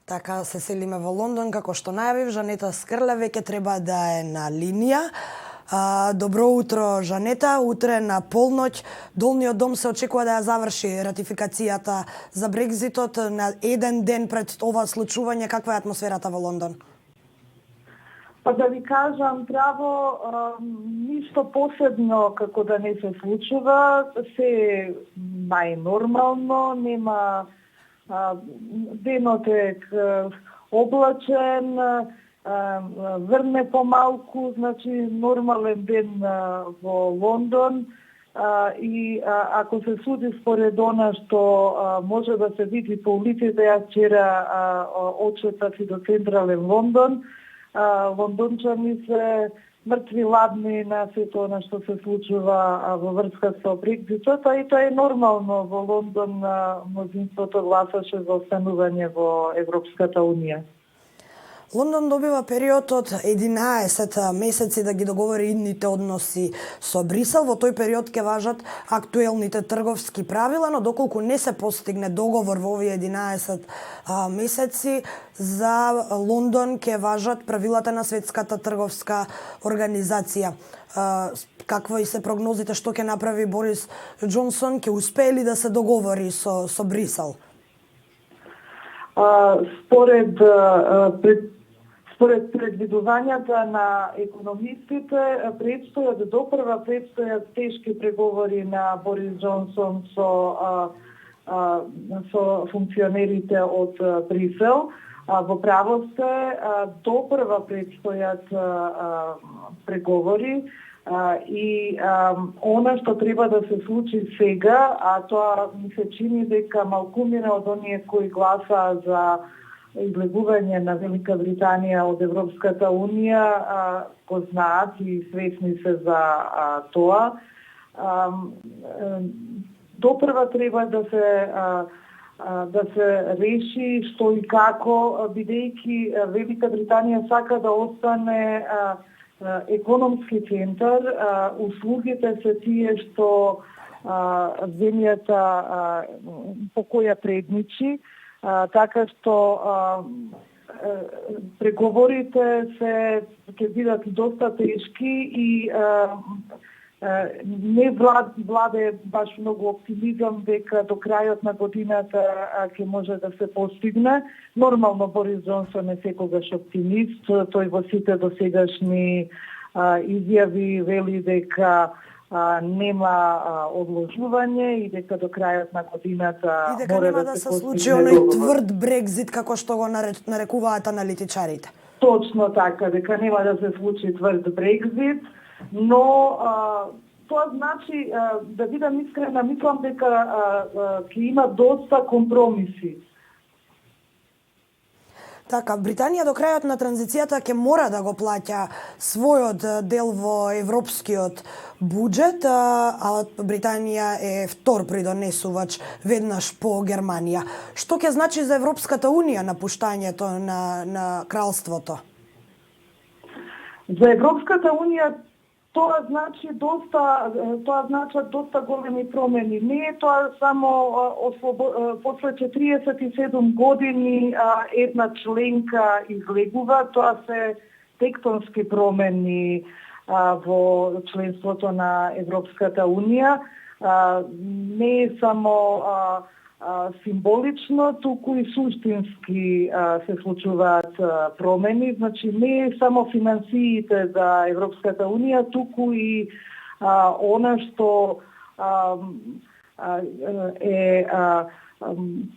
Така се селиме во Лондон, како што најавив, Жанета Скрле веќе треба да е на линија. Добро утро, Жанета. Утре на полноќ Долниот дом се очекува да ја заврши ратификацијата за Брекзитот на еден ден пред ова случување. Каква е атмосферата во Лондон? Па да ви кажам право, ништо посебно како да не се случува, се најнормално, нема денот е облачен, врне помалку, значи нормален ден во Лондон и ако се суди според она што може да се види по улиците, јас вчера одшетав и до централен Лондон, лондончани се мртви ладни на сето она што се случува во врска со Брекзитот, и тоа е нормално. Во Лондон мнозинството гласаше за останување во Европската Унија. Лондон добива период од 11 месеци да ги договори идните односи со Брисел. Во тој период ќе важат актуелните трговски правила, но доколку не се постигне договор во овие 11 месеци, за Лондон ќе важат правилата на Светската трговска организација. Какви се прогнозите, што ќе направи Борис Џонсон, ќе успее ли да се договори со Брисел? Според предвидувањата на економистите, предстојат тешки преговори на Борис Џонсон со функционерите од Брисел. Во право сте, допрва предстојат преговори и она што треба да се случи сега, а тоа ми се чини дека малкумина од оние кои гласаа за излегување на Велика Британија од Европската Унија го знаат и свесни се за тоа. Допрва треба да се реши што и како, бидејќи Велика Британија сака да остане економски центар, услугите се тие што земјата по која предничи, така што преговорите ќе бидат доста тешки и не владе баш многу оптимизам дека до крајот на годината ќе може да се постигне. Нормално Борис Џонсон е секогаш оптимист, тој во сите досегашни изјави вели дека нема одложување и дека до крајот на годината и дека нема да се случи оној тврд Брекзит како што го нарекуваат аналитичарите. Точно така, дека нема да се случи тврд Брекзит, но тоа значи, да бидам искрена, мислам дека ќе има доста компромиси. Така, Британија до крајот на транзицијата ќе мора да го плаќа својот дел во европскиот буџет, а Британија е втор придонесувач веднаш по Германија. Што ќе значи за Европската Унија напуштањето на кралството? За Европската Унија тоа значат доста големи промени. Не е тоа само после 47 години една членка излегува, тоа се тектонски промени во членството на Европската Унија. Не е само символично, туку и суштински се случуваат промени. Значи не е само финансиите за Европската Унија, туку и она што е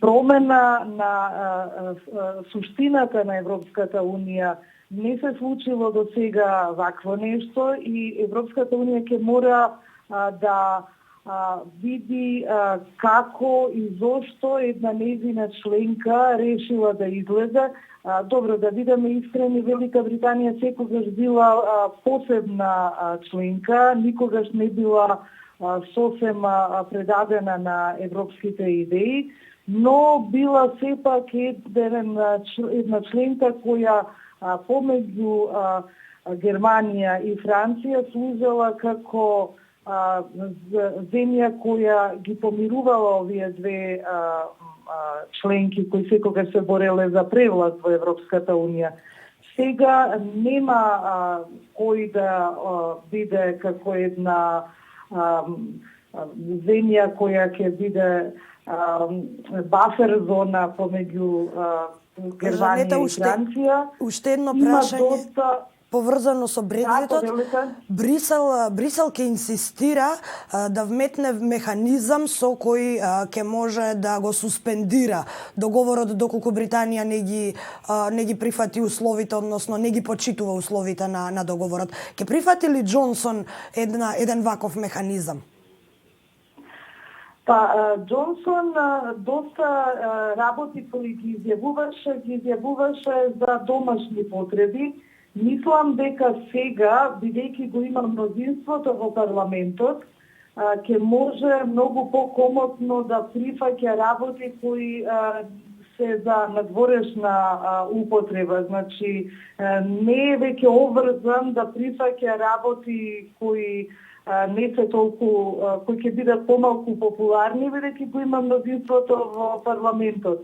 промена на суштината на Европската Унија. Не се случило до сега вакво нешто и Европската Унија ќе мора да види како и зошто една нејзина членка решила да излезе. Добро, да бидеме искрени, Велика Британија секогаш била посебна членка, никогаш не била сосем предадена на европските идеи, но била сепак една членка која помеѓу Германија и Франција служела како земја која ги помирувала овие две членки кои секогаш се бореле за превласт во Европската Унија. Сега нема кој да биде како една земја која ќе биде бафер зона помеѓу Германија и Франција. Уште едно Има прашање доста поврзано со Брекзитот. велика. Брисел ќе инсистира да вметне механизам со кој ќе може да го суспендира договорот доколку Британија не ги прифати условите, односно не ги почитува условите на договорот. Ќе прифати ли Џонсон еден ваков механизам? Џонсон доста работи кои ги изјавуваше за домашни потреби. Мислам дека сега, бидејќи го има мнозинството во парламентот, ќе може многу покомотно да прифаќа работи кои се за надворешна употреба. Значи, не е веќе обврзан да прифаќа работи кои не се толку, кои ќе бидат помалку популарни, бидејќи го има мнозинството во парламентот.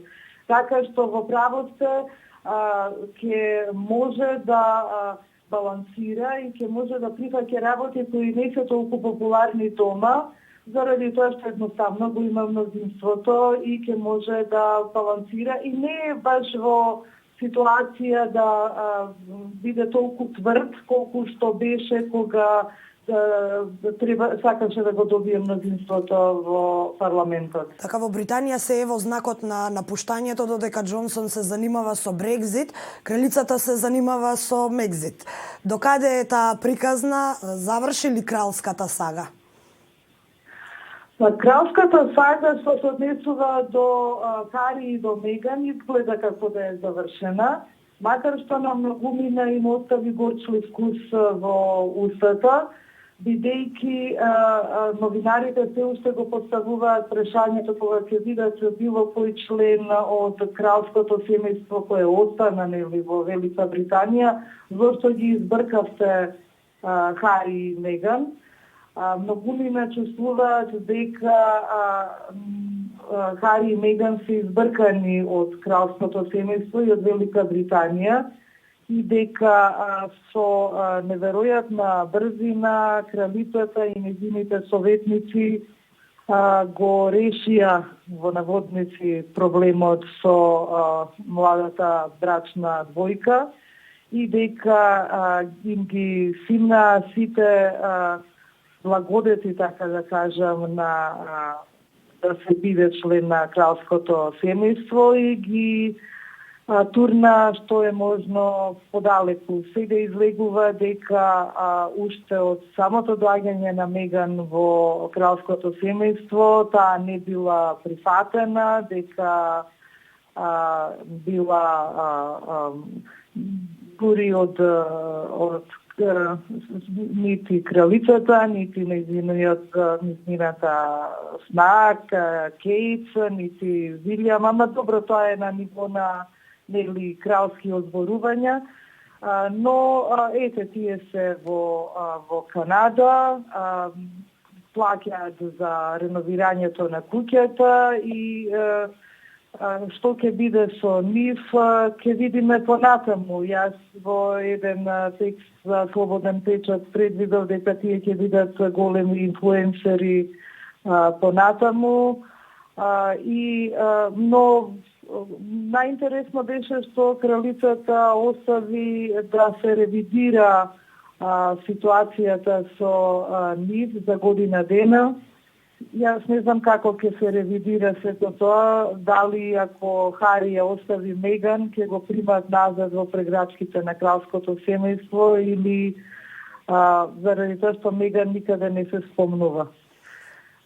Така што во право сте, ќе може да балансира и ќе може да прифаќа работи кои не се толку популарни дома, заради тоа што едноставно го има мнозинството и ќе може да балансира и не е баш во ситуација да биде толку тврд колку што беше кога сакаше да го добие мнозинството во парламентот. Така во Британија се е во знакот на напуштањето, додека Џонсон се занимава со Брекзит, кралицата се занимава со Мекзит. Докаде е таа приказна? Заврши ли кралската сага? Кралската сага што се однесува до Хари и до Меган изгледа како да е завршена, макар што на многумина им остави горчлив вкус во устата, бидејќи новинарите се уште го поставуваат прашањето кога ќе видат било кој член од кралското семејство кој остана во Велика Британија, зошто ги избркавте Хари и Меган. Многумина чувствуваат дека Хари и Меган се избркани од кралското семејство и од Велика Британија и дека со неверојатна брзина кралицата и нејзините советници го решија во наводници проблемот со младата брачна двојка и дека им ги симнаа сите благодети, така да кажам, на да се биде член на кралското семејство и ги турна што е можно подалеку. Сега излегува дека уште од самото доаѓање на Меган во кралското семејство, таа не била прифатена, дека била дури од нити кралицата, нити нејзината снак, Кейт, нити Вилјам, ама добро, тоа е на ниво на кралски озборувања, но ете тие се во Канада, плаќаат за реновирањето на куќата и што ќе биде со нив, ќе видиме понатаму. Јас во еден текст за Слободен печат предвидов дека тие ќе бидат големи инфлуенсери понатаму, но најинтересно беше што кралицата остави да се ревидира ситуацијата со нив за година дена. Јас не знам како ќе се ревидира сето тоа, дали ако Хари ја остави Меган, ќе го примат назад во преграчките на кралското семејство или заради тоа што Меган никаде не се спомнува.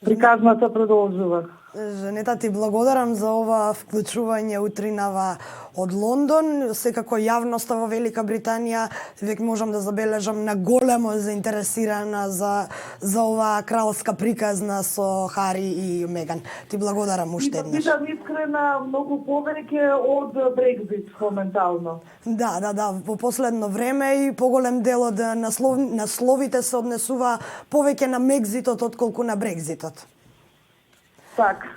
Приказната продолжува. Женета, ти благодарам за ова вклучување утринава од Лондон. Секако јавноста во Велика Британија век можам да забележам на големо заинтересирана за ова кралска приказна со Хари и Меган. Ти благодарам уште еднаш. Бидам искрена, многу повеќе од Брекзит моментално. Да, во последно време и поголем дел од насловите се однесува повеќе на Мекзитот отколку на Брекзитот. Така.